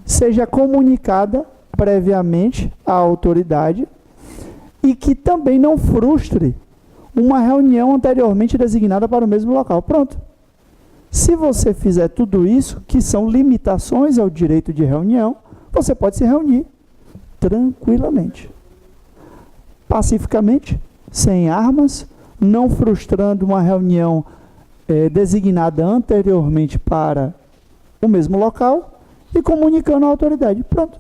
seja comunicada previamente à autoridade e que também não frustre uma reunião anteriormente designada para o mesmo local. Pronto. Se você fizer tudo isso, que são limitações ao direito de reunião, você pode se reunir tranquilamente, pacificamente, sem armas, não frustrando uma reunião designada anteriormente para o mesmo local e comunicando à autoridade. Pronto.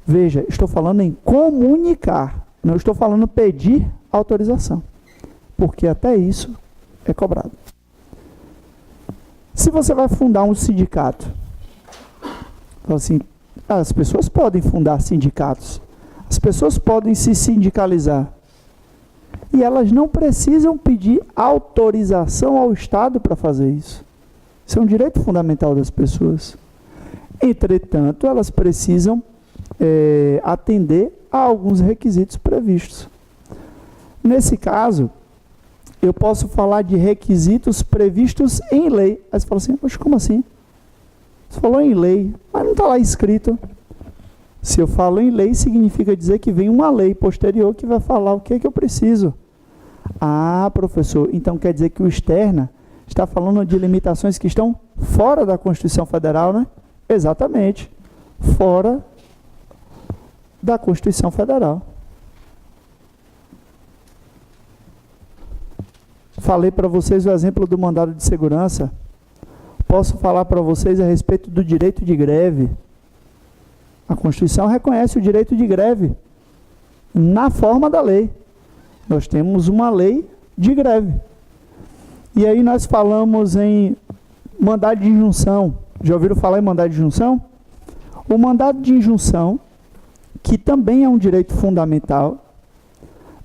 Veja, estou falando em comunicar, não estou falando pedir autorização, porque até isso é cobrado. Se você vai fundar um sindicato, fala assim, as pessoas podem fundar sindicatos, as pessoas podem se sindicalizar, e elas não precisam pedir autorização ao Estado para fazer isso. Isso é um direito fundamental das pessoas. Entretanto, elas precisam atender a alguns requisitos previstos. Nesse caso, eu posso falar de requisitos previstos em lei. Aí você fala assim, mas como assim? Você falou em lei, mas não está lá escrito. Se eu falo em lei, significa dizer que vem uma lei posterior que vai falar o que é que eu preciso. Ah, professor, então quer dizer que o externa está falando de limitações que estão fora da Constituição Federal, né? Exatamente, fora da Constituição Federal. Falei para vocês o exemplo do mandado de segurança. Posso falar para vocês a respeito do direito de greve. A Constituição reconhece o direito de greve na forma da lei. Nós temos uma lei de greve. E aí nós falamos em mandado de injunção. Já ouviram falar em mandado de injunção? O mandado de injunção, que também é um direito fundamental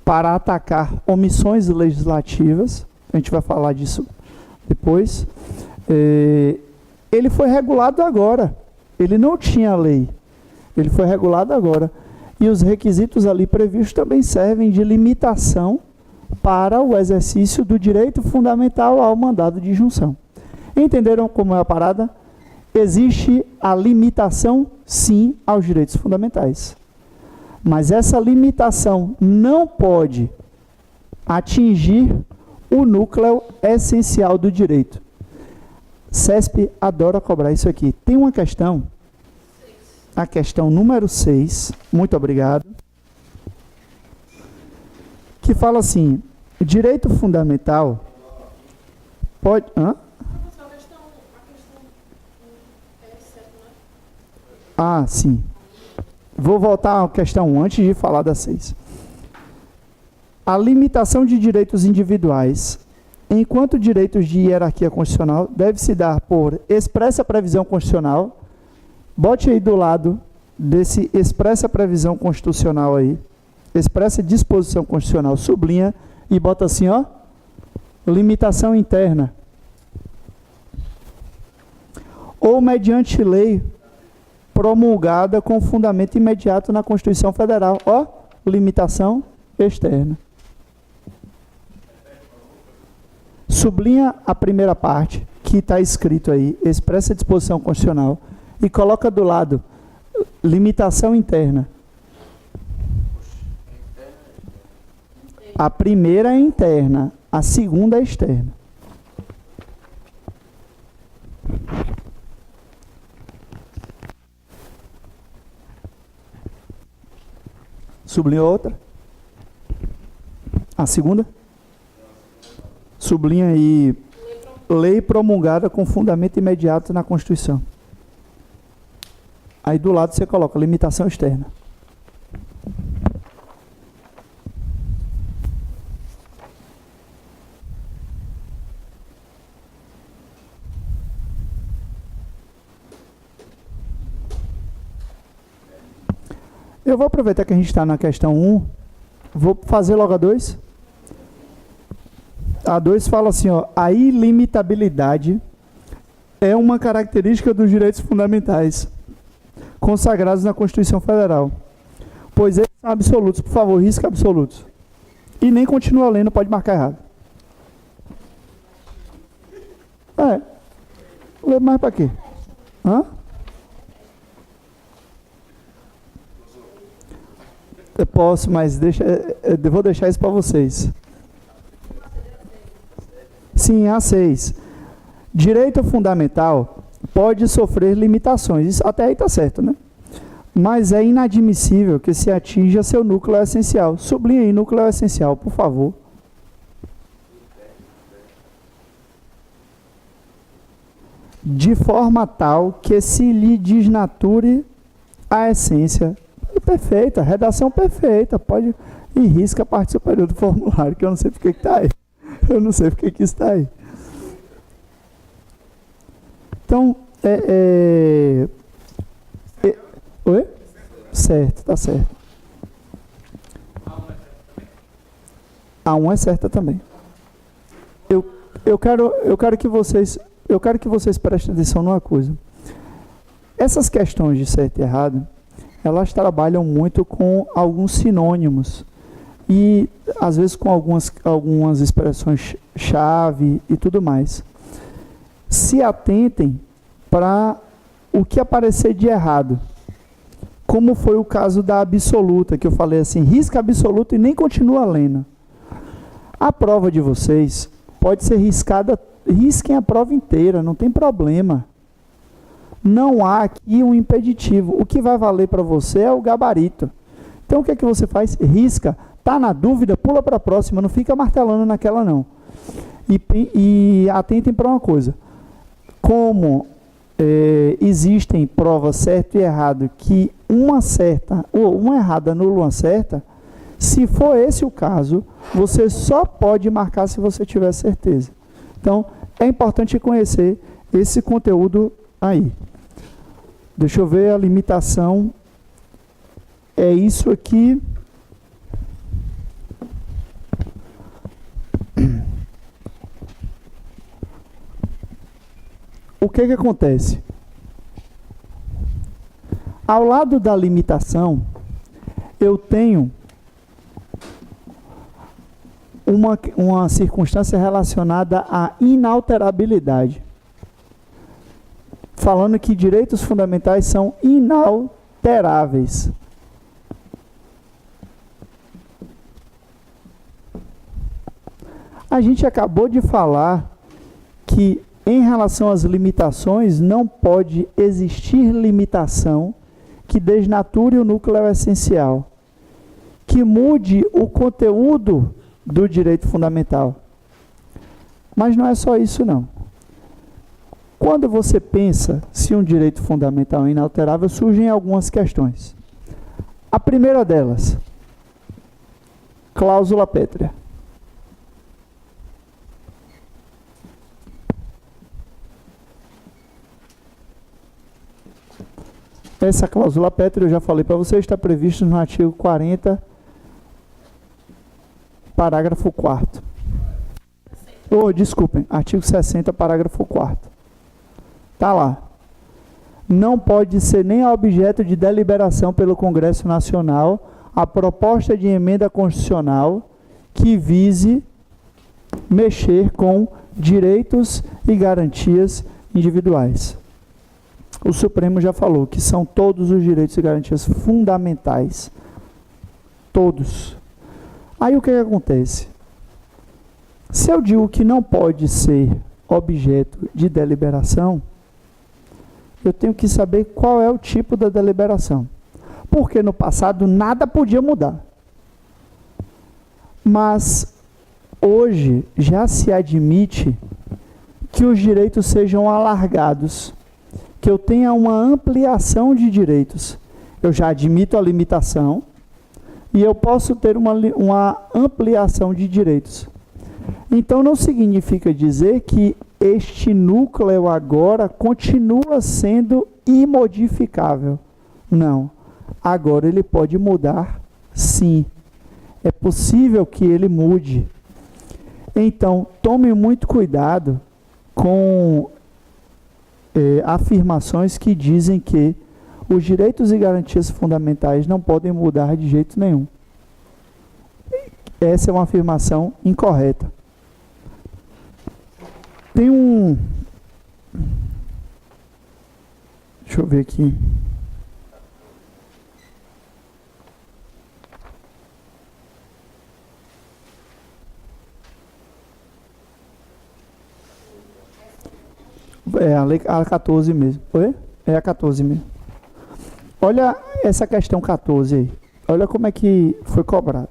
para atacar omissões legislativas, a gente vai falar disso depois, ele foi regulado agora. Ele não tinha lei. Ele foi regulado agora. E os requisitos ali previstos também servem de limitação para o exercício do direito fundamental ao mandado de injunção. Entenderam como é a parada? Existe a limitação, sim, aos direitos fundamentais. Mas essa limitação não pode atingir o núcleo essencial do direito. CESP adora cobrar isso aqui. Tem uma questão, a questão número 6, muito obrigado, que fala assim, direito fundamental pode... Ah, sim. Vou voltar à questão 1 antes de falar da 6. A limitação de direitos individuais, enquanto direitos de hierarquia constitucional, deve se dar por expressa previsão constitucional. Bote aí do lado desse expressa previsão constitucional aí, expressa disposição constitucional, sublinha e bota assim, ó, limitação interna. Ou mediante lei promulgada com fundamento imediato na Constituição Federal. Ó, limitação externa. Sublinha a primeira parte, que está escrito aí, expressa disposição constitucional, e coloca do lado, limitação interna. A primeira é interna, a segunda é externa. Sublinha outra. A segunda. Sublinha aí, lei promulgada com fundamento imediato na Constituição. Aí do lado você coloca limitação externa. Eu vou aproveitar que a gente está na questão 1, vou fazer logo a 2. A 2 fala assim, ó, a ilimitabilidade é uma característica dos direitos fundamentais consagrados na Constituição Federal, pois eles são absolutos. Por favor, risca absolutos. E nem continua lendo, pode marcar errado. Lê mais para quê? Hã? Eu posso, mas eu vou deixar isso para vocês. Sim, A6. Direito fundamental pode sofrer limitações. Isso até aí está certo, né? Mas é inadmissível que se atinja seu núcleo essencial. Sublinhe aí, núcleo essencial, por favor. De forma tal que se lhe desnature a essência. Perfeita, redação perfeita. Pode ir, risca a parte superior do formulário, que eu não sei porque que está aí. Eu não sei porque que está aí. Então, oi? Certo, tá certo. A1 é certa também. Eu quero que vocês prestem atenção numa coisa. Essas questões de certo e errado, elas trabalham muito com alguns sinônimos e às vezes com algumas expressões chave e tudo mais. Se atentem para o que aparecer de errado, como foi o caso da absoluta, que eu falei assim, risca absoluta e nem continua lendo. A prova de vocês pode ser riscada, risquem a prova inteira, não tem problema. Não há aqui um impeditivo. O que vai valer para você é o gabarito. Então o que é que você faz? Risca. Tá na dúvida? Pula para a próxima, não fica martelando naquela não. E atentem para uma coisa. Como existem provas certo e errado, que uma certa ou uma errada anula uma certa, se for esse o caso, você só pode marcar se você tiver certeza. Então, é importante conhecer esse conteúdo aí. Deixa eu ver a limitação. É isso aqui. O que acontece? Ao lado da limitação, eu tenho uma circunstância relacionada à inalterabilidade. Falando que direitos fundamentais são inalteráveis. A gente acabou de falar que em relação às limitações, não pode existir limitação que desnature o núcleo essencial, que mude o conteúdo do direito fundamental. Mas não é só isso, não. Quando você pensa se um direito fundamental é inalterável, surgem algumas questões. A primeira delas, cláusula pétrea. Essa cláusula pétrea, eu já falei para vocês, está prevista no artigo 40, parágrafo 4º. Desculpem, artigo 60, parágrafo 4º. Está lá. Não pode ser nem objeto de deliberação pelo Congresso Nacional a proposta de emenda constitucional que vise mexer com direitos e garantias individuais. O Supremo já falou que são todos os direitos e garantias fundamentais. Todos. Aí o que acontece? Se eu digo que não pode ser objeto de deliberação, eu tenho que saber qual é o tipo da deliberação. Porque no passado nada podia mudar. Mas hoje já se admite que os direitos sejam alargados, que eu tenha uma ampliação de direitos. Eu já admito a limitação e eu posso ter uma ampliação de direitos. Então não significa dizer que este núcleo agora continua sendo imodificável. Não. Agora ele pode mudar, sim. É possível que ele mude. Então, tome muito cuidado com afirmações que dizem que os direitos e garantias fundamentais não podem mudar de jeito nenhum. Essa é uma afirmação incorreta. Tem um... Deixa eu ver aqui. É a lei A14 mesmo. Oi? É a 14 mesmo. Olha essa questão 14 aí. Olha como é que foi cobrado.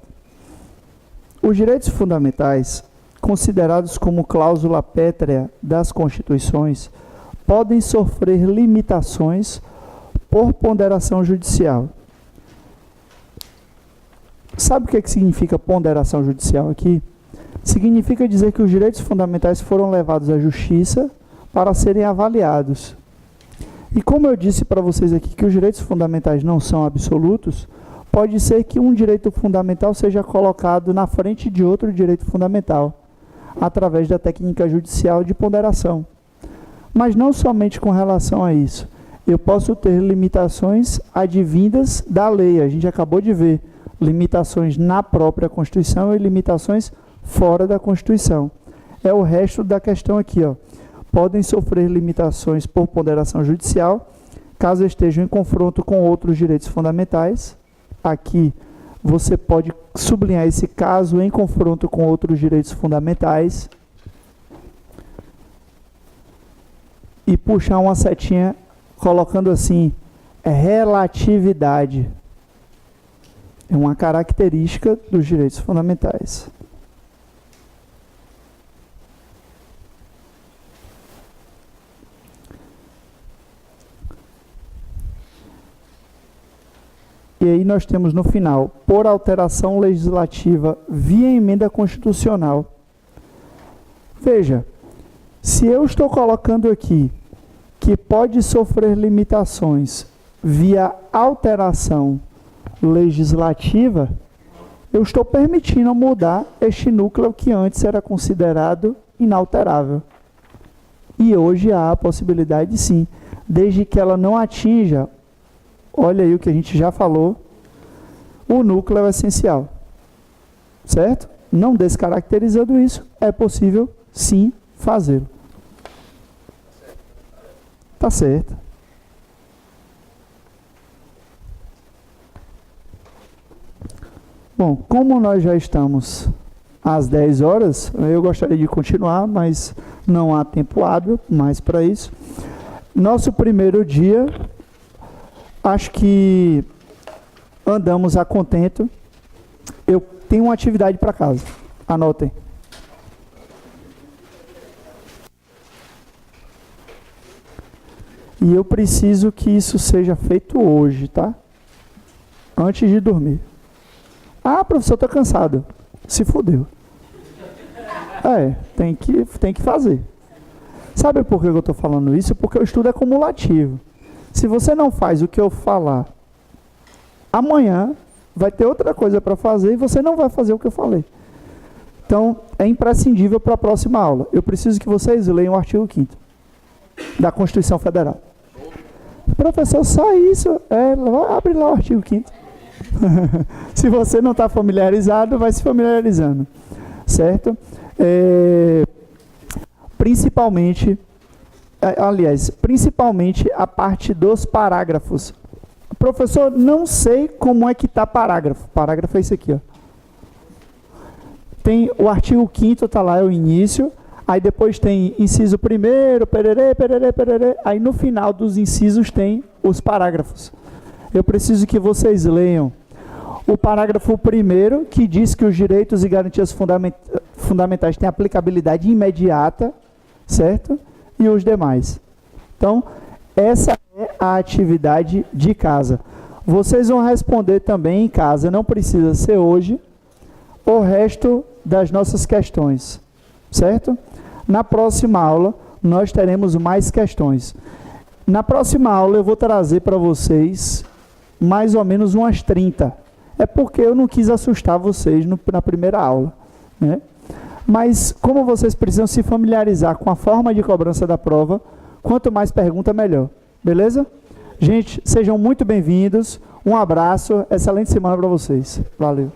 Os direitos fundamentais, considerados como cláusula pétrea das constituições, podem sofrer limitações por ponderação judicial. Sabe o que significa ponderação judicial aqui? Significa dizer que os direitos fundamentais foram levados à justiça para serem avaliados. E como eu disse para vocês aqui que os direitos fundamentais não são absolutos, pode ser que um direito fundamental seja colocado na frente de outro direito fundamental, através da técnica judicial de ponderação. Mas não somente com relação a isso. Eu posso ter limitações advindas da lei. A gente acabou de ver limitações na própria Constituição e limitações fora da Constituição. É o resto da questão aqui, ó. Podem sofrer limitações por ponderação judicial, caso estejam em confronto com outros direitos fundamentais. Aqui você pode sublinhar esse caso em confronto com outros direitos fundamentais e puxar uma setinha colocando assim, relatividade. É uma característica dos direitos fundamentais. E aí nós temos no final, por alteração legislativa via emenda constitucional. Veja, se eu estou colocando aqui que pode sofrer limitações via alteração legislativa, eu estou permitindo mudar este núcleo que antes era considerado inalterável. E hoje há a possibilidade sim, desde que ela não atinja, olha aí o que a gente já falou, o núcleo essencial. Certo? Não descaracterizando isso, é possível sim fazê-lo. Tá certo. Bom, como nós já estamos às 10 horas, eu gostaria de continuar, mas não há tempo hábil mais para isso. Nosso primeiro dia, acho que andamos a contento. Eu tenho uma atividade para casa. Anotem. E eu preciso que isso seja feito hoje, tá? Antes de dormir. Ah, professor, estou cansado. Se fodeu. Tem que fazer. Sabe por que eu estou falando isso? Porque o estudo é cumulativo. Se você não faz o que eu falar, amanhã vai ter outra coisa para fazer e você não vai fazer o que eu falei. Então, é imprescindível para a próxima aula. Eu preciso que vocês leiam o artigo 5º da Constituição Federal. Professor, só isso? Abre lá o artigo 5º. Se você não está familiarizado, vai se familiarizando. Certo? Principalmente a parte dos parágrafos. Professor, não sei como é que está parágrafo. Parágrafo é isso aqui, ó. Tem o artigo 5º, está lá, é o início. Aí depois tem inciso 1º, pererê, pererê, pererê. Aí no final dos incisos tem os parágrafos. Eu preciso que vocês leiam o parágrafo 1º, que diz que os direitos e garantias fundamentais têm aplicabilidade imediata, certo? E os demais. Então, essa é a atividade de casa. Vocês vão responder também em casa, não precisa ser hoje, o resto das nossas questões, certo? Na próxima aula, nós teremos mais questões. Na próxima aula, eu vou trazer para vocês mais ou menos umas 30. É porque eu não quis assustar vocês na primeira aula, né? Mas, como vocês precisam se familiarizar com a forma de cobrança da prova, quanto mais pergunta, melhor. Beleza? Gente, sejam muito bem-vindos. Um abraço. Excelente semana para vocês. Valeu.